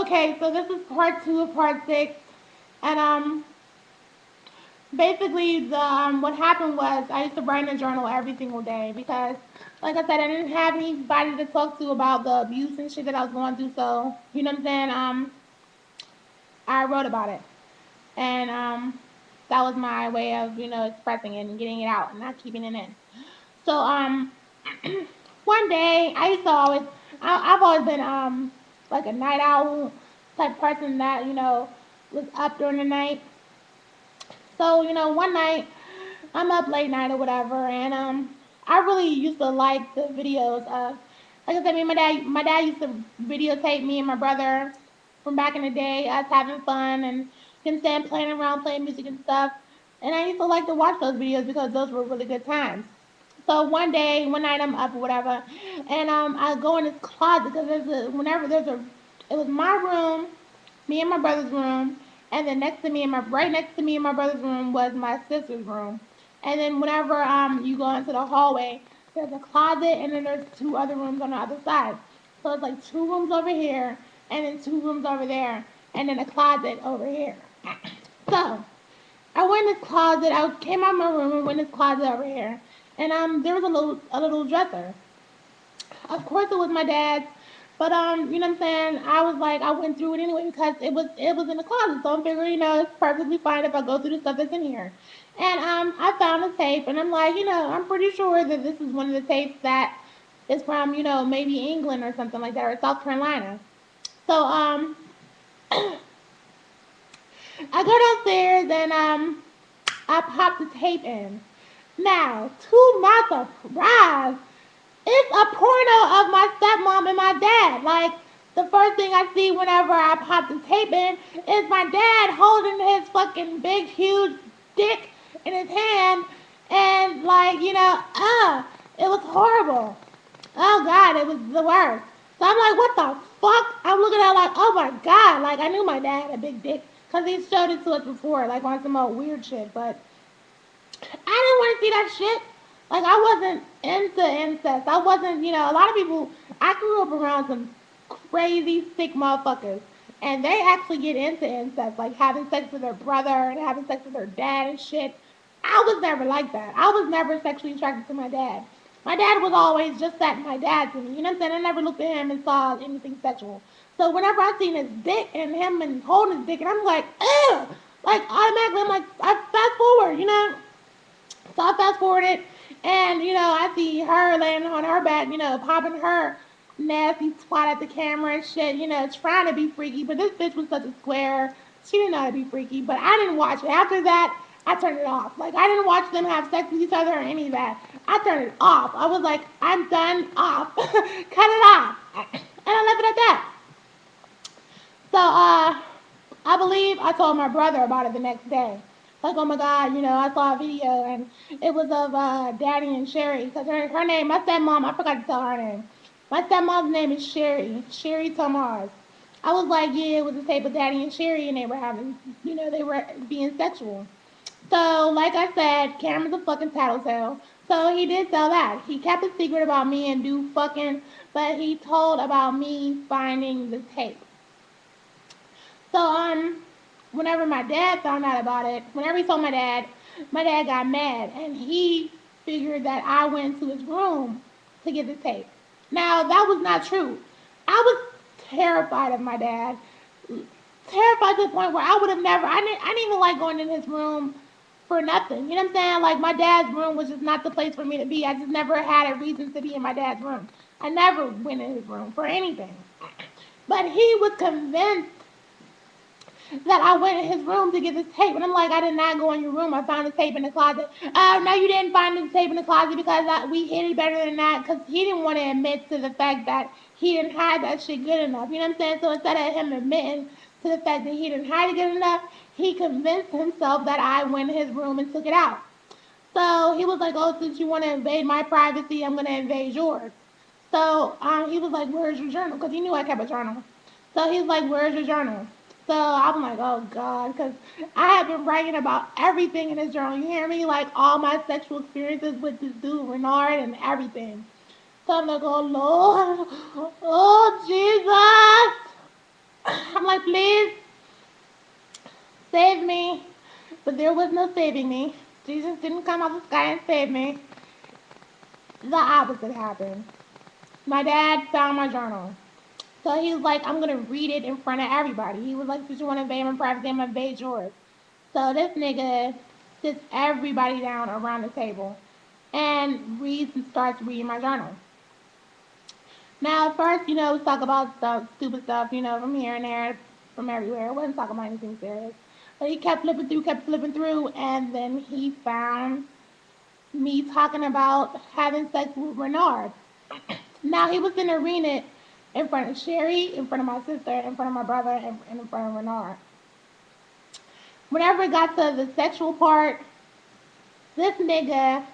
Okay, so this is part two of part six, and basically the what happened was I used to write in a journal every single day because, like I said, I didn't have anybody to talk to about the abuse and shit that I was going through. So you know what I'm saying? I wrote about it, and that was my way of expressing it and getting it out and not keeping it in. So one day I used to always I've always been like a night owl type person that was up during the night. So one night I'm up late night or whatever, and I really used to like the videos of, like I said, me and my dad used to videotape me and my brother from back in the day, us having fun and him saying playing around, playing music and stuff. And I used to like to watch those videos because those were really good times. So one night I'm up or whatever, and I go in this closet because it was my room, me and my brother's room, and then right next to me and my brother's room was my sister's room. And then whenever you go into the hallway, there's a closet and then there's two other rooms on the other side. So it's like two rooms over here and then two rooms over there and then a closet over here. So I went in this closet. I came out of my room and went in this closet over here, and there was a little dresser. Of course, it was my dad's, but you know what I'm saying. I was like, I went through it anyway because it was in the closet, so I'm figuring, it's perfectly fine if I go through the stuff that's in here. And I found a tape, and I'm like, I'm pretty sure that this is one of the tapes that is from, maybe England or something like that, or South Carolina. So I go downstairs and I popped the tape in. Now, to my surprise, it's a porno of my stepmom and my dad. Like, the first thing I see whenever I pop the tape in is my dad holding his fucking big, huge dick in his hand. And, like, it was horrible. Oh, God, it was the worst. So I'm like, what the fuck? I'm looking at it like, oh my God. Like, I knew my dad had a big dick because he showed it to us before, like, on some old weird shit. But I didn't want to see that shit. Like, I wasn't into incest. I wasn't, a lot of people, I grew up around some crazy, sick motherfuckers. And they actually get into incest, like having sex with their brother and having sex with their dad and shit. I was never like that. I was never sexually attracted to my dad. My dad was always just that, my dad to me. You know what I'm saying? I never looked at him and saw anything sexual. So whenever I seen his dick and him and holding his dick, and I'm like, ew! Like, automatically, I'm like, I fast forward. So I fast forwarded, and I see her laying on her back, popping her nasty twat at the camera and shit, trying to be freaky. But this bitch was such a square. She didn't know how to be freaky. But I didn't watch it. After that, I turned it off. Like, I didn't watch them have sex with each other or any of that. I turned it off. I was like, I'm done. Off. Cut it off. And I left it at that. So, I believe I told my brother about it the next day. Like, oh my God, I saw a video and it was of Daddy and Sherry. Because her name, my stepmom, I forgot to tell her name. My stepmom's name is Sherry. Sherry Tomars. I was like, yeah, it was a tape of Daddy and Sherry and they were having, they were being sexual. So, like I said, Cameron's a fucking tattletale. So he did tell that. He kept a secret about me and do fucking, but he told about me finding the tape. So whenever my dad found out about it, whenever he told my dad got mad and he figured that I went to his room to get the tape. Now that was not true. I was terrified of my dad, terrified to the point where I would have never. I didn't even like going in his room for nothing. You know what I'm saying? Like my dad's room was just not the place for me to be. I just never had a reason to be in my dad's room. I never went in his room for anything. But he was convinced that I went in his room to get this tape. And I'm like, I did not go in your room. I found the tape in the closet. Oh, no, you didn't find the tape in the closet because we hid it better than that because he didn't want to admit to the fact that he didn't hide that shit good enough. You know what I'm saying? So instead of him admitting to the fact that he didn't hide it good enough, he convinced himself that I went in his room and took it out. So he was like, oh, since you want to invade my privacy, I'm going to invade yours. So he was like, where's your journal? Because he knew I kept a journal. So he's like, where's your journal? So I'm like, oh God, because I have been writing about everything in this journal. You hear me? Like all my sexual experiences with this dude, Renard, and everything. So I'm like, oh Lord, oh Jesus. I'm like, please save me. But there was no saving me. Jesus didn't come out of the sky and save me. The opposite happened. My dad found my journal. So he was like, I'm gonna read it in front of everybody. He was like, since you want to invade my privacy, I'm gonna invade yours. So this nigga sits everybody down around the table and reads and starts reading my journal. Now, first, we talk about stuff, stupid stuff, from here and there, from everywhere. I wasn't talking about anything serious. But he kept flipping through, and then he found me talking about having sex with Renard. Now, he was going to read it in front of Sherry, in front of my sister, in front of my brother, and in front of Renard. Whenever it got to the sexual part, this nigga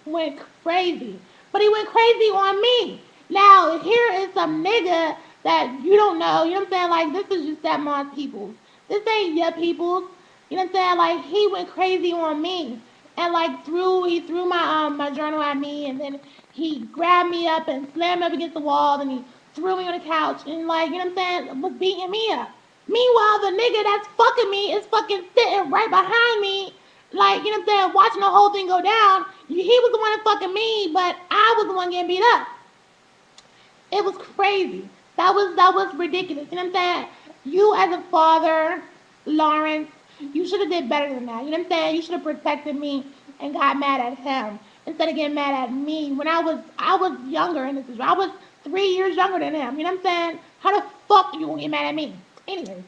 went crazy. But he went crazy on me. Now, here is some nigga that you don't know. You know what I'm saying? Like, this is your stepmom's peoples. This ain't your peoples. You know what I'm saying? Like, he went crazy on me. And like he threw my journal at me, and then he grabbed me up and slammed me up against the wall, and he threw me on the couch and like, you know what I'm saying, was beating me up. Meanwhile, the nigga that's fucking me is fucking sitting right behind me, like, you know what I'm saying, watching the whole thing go down. He was the one that fucking me, but I was the one getting beat up. It was crazy. That was ridiculous. You know what I'm saying? You as a father, Lawrence, you should have did better than that. You know what I'm saying? You should have protected me and got mad at him instead of getting mad at me when I was younger in this situation. I was 3 years younger than him. You know what I'm saying? How the fuck you gonna get mad at me? Anyways,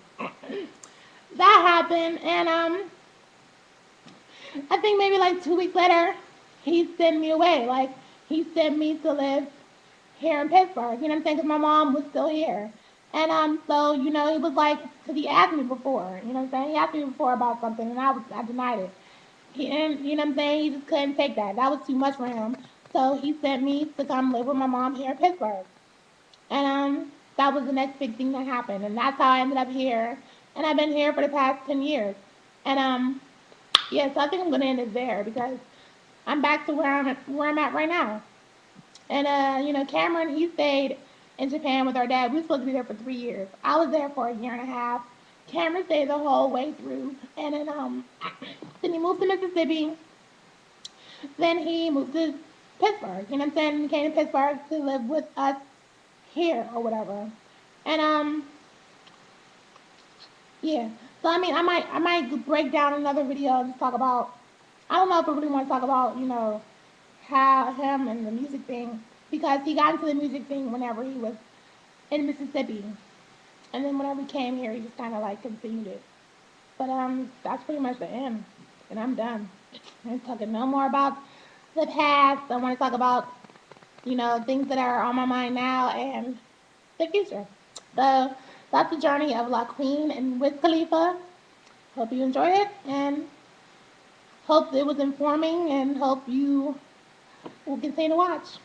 that happened, and I think maybe like 2 weeks later, he sent me away. Like, he sent me to live here in Pittsburgh. You know what I'm saying? Because my mom was still here. And so he was like, because he asked me before. You know what I'm saying? He asked me before about something, and I denied it. And you know what I'm saying? He just couldn't take that. That was too much for him. So he sent me to come live with my mom here in Pittsburgh. And that was the next big thing that happened, and that's how I ended up here. And I've been here for the past 10 years. And yeah, so I think I'm gonna end it there because I'm back to where I'm at right now. And Cameron, he stayed in Japan with our dad. We were supposed to be there for 3 years. I was there for a year and a half. Cameron stayed the whole way through, and then then he moved to Mississippi. Then he moved to Pittsburgh. You know what I'm saying? He came to Pittsburgh to live with us here or whatever. And yeah. So I mean, I might break down another video and just talk about. I don't know if I really want to talk about how him and the music thing, because he got into the music thing whenever he was in Mississippi, and then whenever he came here, he just kind of like continued it. But that's pretty much the end, and I'm done. I'm talking no more about the past. I want to talk about things that are on my mind now and the future. So that's the journey of La Queen and with Khalifa. Hope you enjoyed it, and hope it was informing, and hope you will continue to watch.